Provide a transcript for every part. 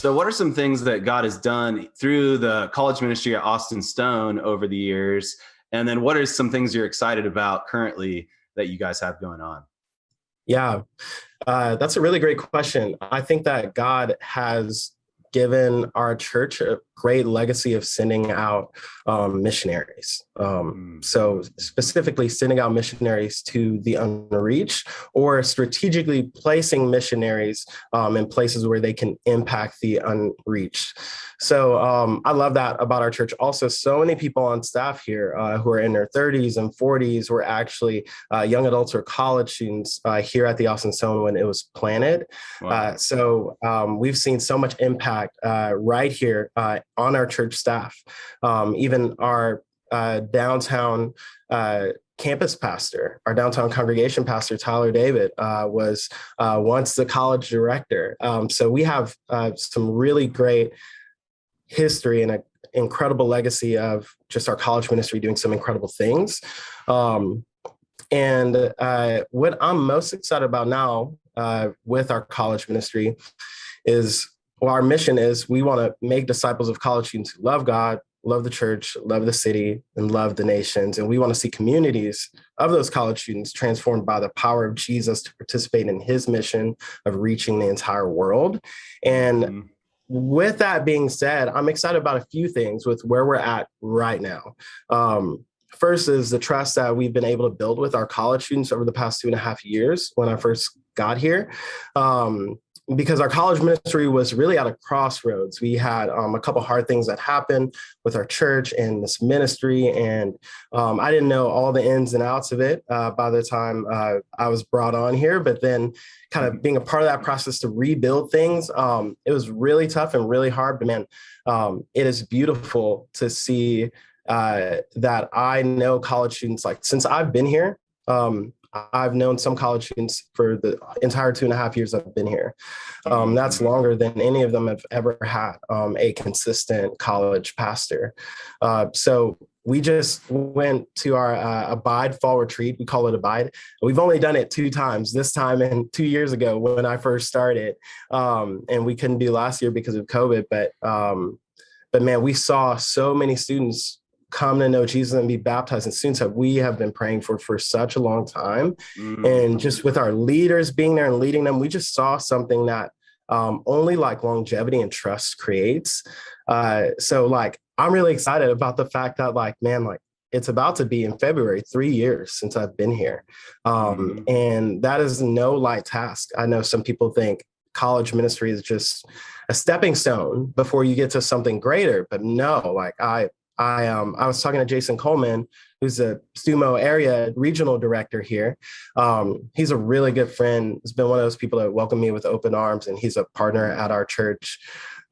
So what are some things that God has done through the college ministry at Austin Stone over the years? And then what are some things you're excited about currently that you guys have going on? Yeah, that's a really great question. I think that God has given our church a great legacy of sending out missionaries. So specifically sending out missionaries to the unreached, or strategically placing missionaries in places where they can impact the unreached. So I love that about our church. Also, so many people on staff here who are in their 30s and 40s were actually young adults or college students here at the Austin Stone when it was planted. Wow. So we've seen so much impact right here on our church staff. Even our downtown campus pastor, our downtown congregation pastor, Tyler David, was once the college director. So we have some really great history and an incredible legacy of just our college ministry doing some incredible things. And what I'm most excited about now with our college ministry is, well, our mission is we want to make disciples of college students who love God, love the church, love the city, and love the nations. And we want to see communities of those college students transformed by the power of Jesus to participate in his mission of reaching the entire world. And with that being said, I'm excited about a few things with where we're at right now. First is the trust that we've been able to build with our college students over the past 2.5 years when I first got here. Because our college ministry was really at a crossroads. We had a couple hard things that happened with our church and this ministry, and I didn't know all the ins and outs of it by the time I was brought on here. But then kind of being a part of that process to rebuild things, it was really tough and really hard. But man, it is beautiful to see that I know college students, like since I've been here, I've known some college students for the entire 2.5 years I've been here. That's longer than any of them have ever had a consistent college pastor. So we just went to our Abide Fall Retreat. We call it Abide. We've only done it 2 times, this time and 2 years ago when I first started. And we couldn't do last year because of COVID. But man, we saw so many students come to know Jesus and be baptized, and students that we have been praying for such a long time. And just with our leaders being there and leading them, we just saw something that only like longevity and trust creates. So like, I'm really excited about the fact that like, man, like it's about to be in February, 3 years since I've been here. And that is no light task. I know some people think college ministry is just a stepping stone before you get to something greater, but no, like I was talking to Jason Coleman, who's a STUMO area regional director here. He's a really good friend. He's been one of those people that welcomed me with open arms, and he's a partner at our church.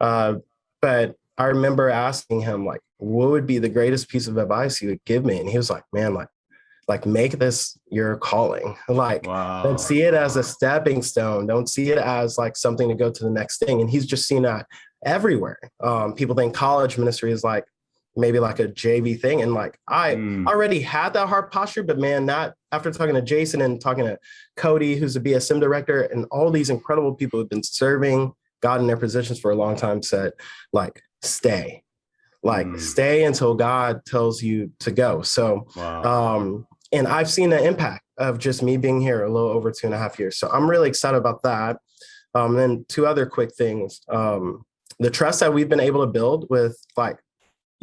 But I remember asking him, like, what would be the greatest piece of advice he would give me? And he was like, man, like make this your calling. Like, don't see it as a stepping stone. Don't see it as like something to go to the next thing. And he's just seen that everywhere. People think college ministry is like, maybe like a JV thing. And like, I already had that heart posture, but man, not after talking to Jason and talking to Cody, who's a BSM director, and all these incredible people who've been serving God in their positions for a long time, said like, stay until God tells you to go. So, and I've seen the impact of just me being here a little over 2.5 years. So I'm really excited about that. Then 2 other quick things. The trust that we've been able to build with like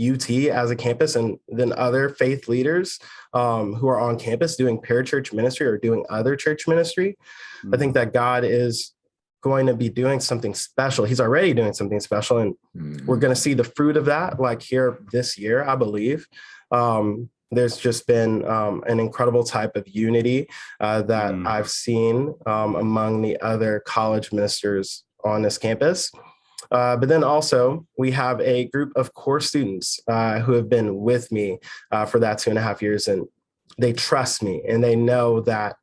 UT as a campus, and then other faith leaders who are on campus doing parachurch ministry or doing other church ministry. I think that God is going to be doing something special. He's already doing something special, and we're going to see the fruit of that like here this year, I believe. There's just been an incredible type of unity that I've seen among the other college ministers on this campus. But then also we have a group of core students who have been with me for that 2.5 years, and they trust me, and they know that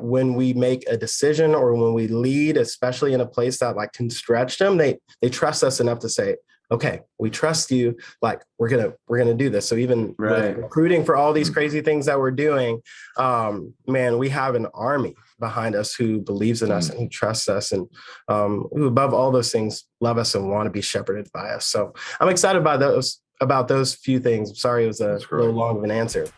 when we make a decision or when we lead, especially in a place that like can stretch them, they trust us enough to say, okay, we trust you. Like we're gonna do this. So even with recruiting for all these crazy things that we're doing, man, we have an army behind us who believes in us and who trusts us and who above all those things love us and want to be shepherded by us. So I'm excited about those few things. I'm sorry it was a little long of an answer.